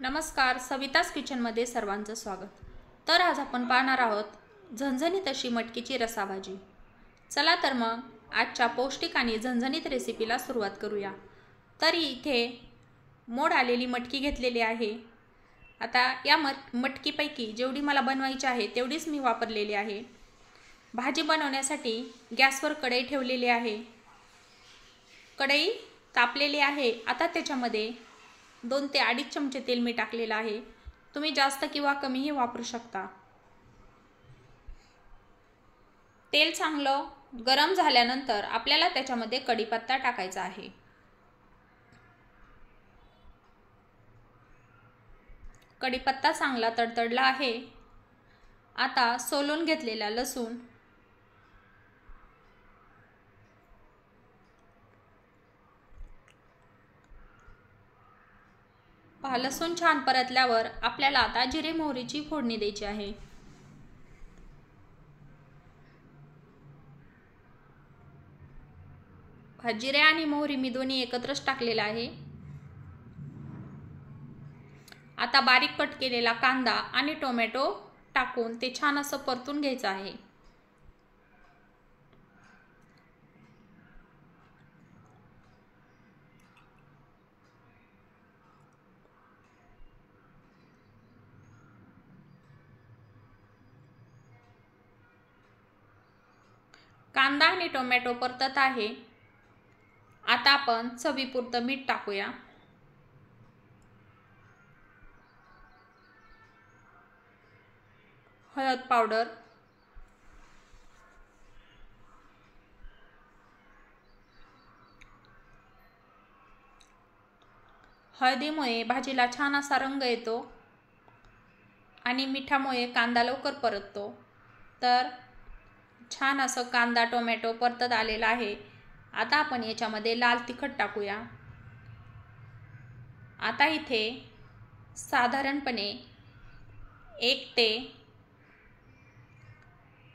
नमस्कार, सवितास किचनमध्ये सर्वांचं स्वागत। तर आज आपण पाहणार आहोत झणझणीत अशी मटकीची रसाभाजी। चला तर मग आजच्या पौष्टिक आणि झणझणीत रेसिपीला सुरुवात करूया। तर इथे मोड आलेली मटकी घेतलेली आहे। आता या मटकीपैकी जेवढी मला बनवायची आहे तेवढीच मी वापरलेली आहे। भाजी बनवण्यासाठी गॅसवर कढई ठेवलेली आहे। कढई तापलेली आहे। आता त्याच्यामध्ये 2 ते 2.5 चमचे तेल मी टाकलेलं आहे। तुम्ही जास्त किंवा कमीही वापरू शकता। तेल चांगलं गरम झाल्यानंतर आपल्याला त्याच्यामध्ये कढीपत्ता टाकायचा आहे। कढीपत्ता चांगला तडतडला आहे। आता सोलून घेतलेला लसूण, लसूण छान परतल्यावर आपल्याला आता जिरे मोहरीची फोडणी द्यायची आहे। जिरे आणि मोहरी मी दोन्ही एकत्रच टाकलेला आहे। आता बारीक कट केलेला कांदा आणि टोमॅटो टाकून ते छान असं परतून घ्यायचं आहे। कांदा आणि टोमॅटो परतत आहे। आता आपण चवीपुरतं मीठ टाकूया। हळद पावडर, हळदीमुळे भाजीला छान असा रंग येतो आणि मिठामुळे कांदा लवकर परततो। तर छान असं कांदा टोमॅटो परतत आलेला आहे। आता आपण याच्यामध्ये लाल तिखट टाकूया। आता इथे साधारणपणे 1 ते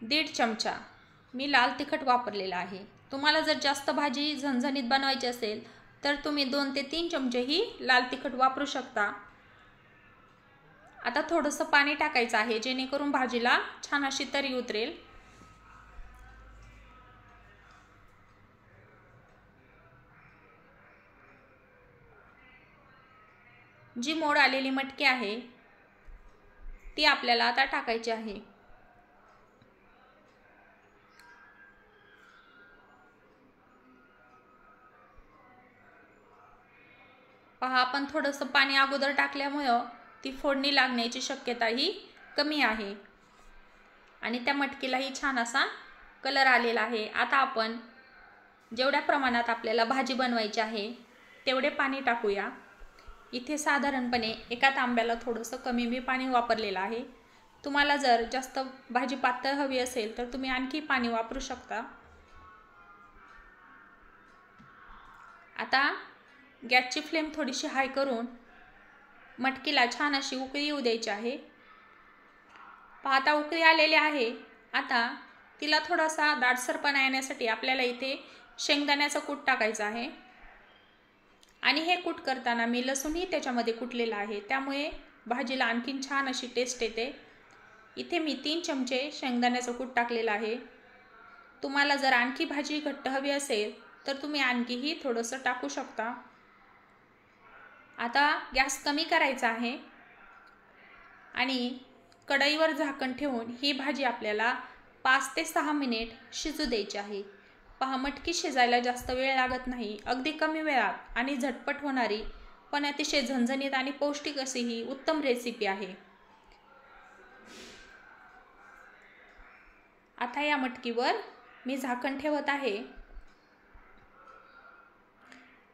1.5 चमचा मी लाल तिखट वापरलेला आहे। तुम्हाला जर जास्त भाजी झणझणीत बनवायची असेल तर तुम्ही 2 ते 3 चमचे ही लाल तिखट वापरू शकता। आता थोडंसं पाणी टाकायचं आहे जेणेकरून भाजीला छान अशी तरी उतरेल। जी मोड आलेली मटकी आहे ती आपल्याला आता टाकायची आहे। पहा, आपण थोडंसं पाणी अगोदर टाकल्यामुळे ती फोडणी लागण्याची शक्यता ही कमी आहे आणि त्या मटकीलाही छान असा कलर आलेला आहे। आता आपण जेवढ्या प्रमाणात आपल्याला भाजी बनवायची आहे तेवढे पाणी टाकूया। इथे साधारणपणे एका तांब्याला थोडंसं कमी मी पाणी वापरलेलं आहे। तुम्हाला जर जास्त भाजी पातळ हवी असेल तर तुम्ही आणखी पाणी वापरू शकता। आता गॅसची फ्लेम थोडीशी हाय करून मटकीला छान अशी उकळी येऊ द्यायची आहे। आता उकळी आलेली आहे। आता तिला थोडासा दाटसरपणा येण्यासाठी आपल्याला इथे शेंगदाण्याचं कूट टाकायचं आहे आणि हे कूट करताना मी लसूणही त्याच्यामध्ये कुटलेला आहे, त्यामुळे भाजीला आणखीन छान अशी टेस्ट येते। इथे मी 3 चमचे शेंगदाण्याचं कूट टाकलेलं आहे। तुम्हाला जर आणखी भाजी घट्ट हवी असेल तर तुम्ही आणखीही थोडंसं टाकू शकता। आता गॅस कमी करायचा आहे आणि कढईवर झाकण ठेवून ही भाजी आपल्याला 5 ते 6 मिनिट शिजू द्यायची आहे। पहा, मटकी शिजायला जास्त वेळ लागत नाही, अगदी कमी वेळात आणि झटपट होणारी पण अतिशय झणझणीत आणि पौष्टिक अशी ही उत्तम रेसिपी आहे। आता या मटकीवर मी झाकण ठेवत आहे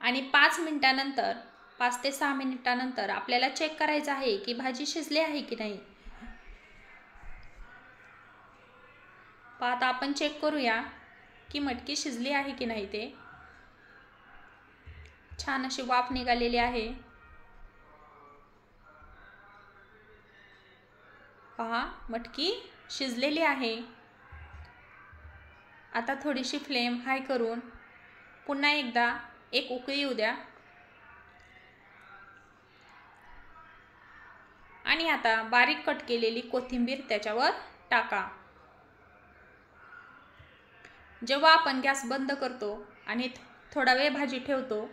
आणि 5 मिनिटानंतर 5 ते 6 मिनिटानंतर आपल्याला चेक करायचं आहे की भाजी शिजली आहे की नाही। आता आपण चेक करूया की मटकी शिजली आहे की नाही। ते छान अशी वाफ निघालेली आहे। पहा, मटकी शिजलेली आहे। आता थोडीशी फ्लेम हाय करून पुन्हा एकदा एक उकळी येऊ द्या। आणि आता बारीक कट केलेली कोथिंबीर त्याच्यावर टाका। जेव्हा आपण गॅस बंद करतो आणि थोडा वेळ भाजी ठेवतो,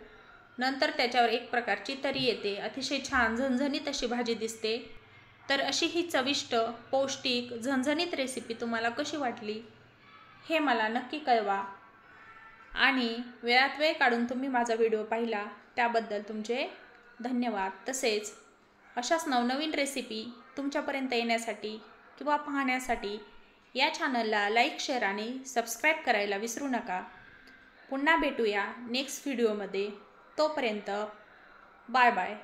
नंतर त्याच्यावर एक प्रकारची तरी येते, अतिशय छान झणझणीत अशी भाजी दिसते। तर अशी ही चविष्ट, पौष्टिक, झणझणीत रेसिपी तुम्हाला कशी वाटली हे मला नक्की कळवा। आणि वेळात वेळ काढून तुम्ही माझा व्हिडिओ पाहिला त्याबद्दल तुमचे धन्यवाद। तसेच अशाच नवनवीन रेसिपी तुमच्यापर्यंत येण्यासाठी किंवा पाहण्यासाठी या चॅनलला लाईक, शेअर आणि सबस्क्राईब करायला विसरू नका। पुन्हा भेटूया नेक्स्ट व्हिडिओमध्ये। तोपर्यंत बाय बाय।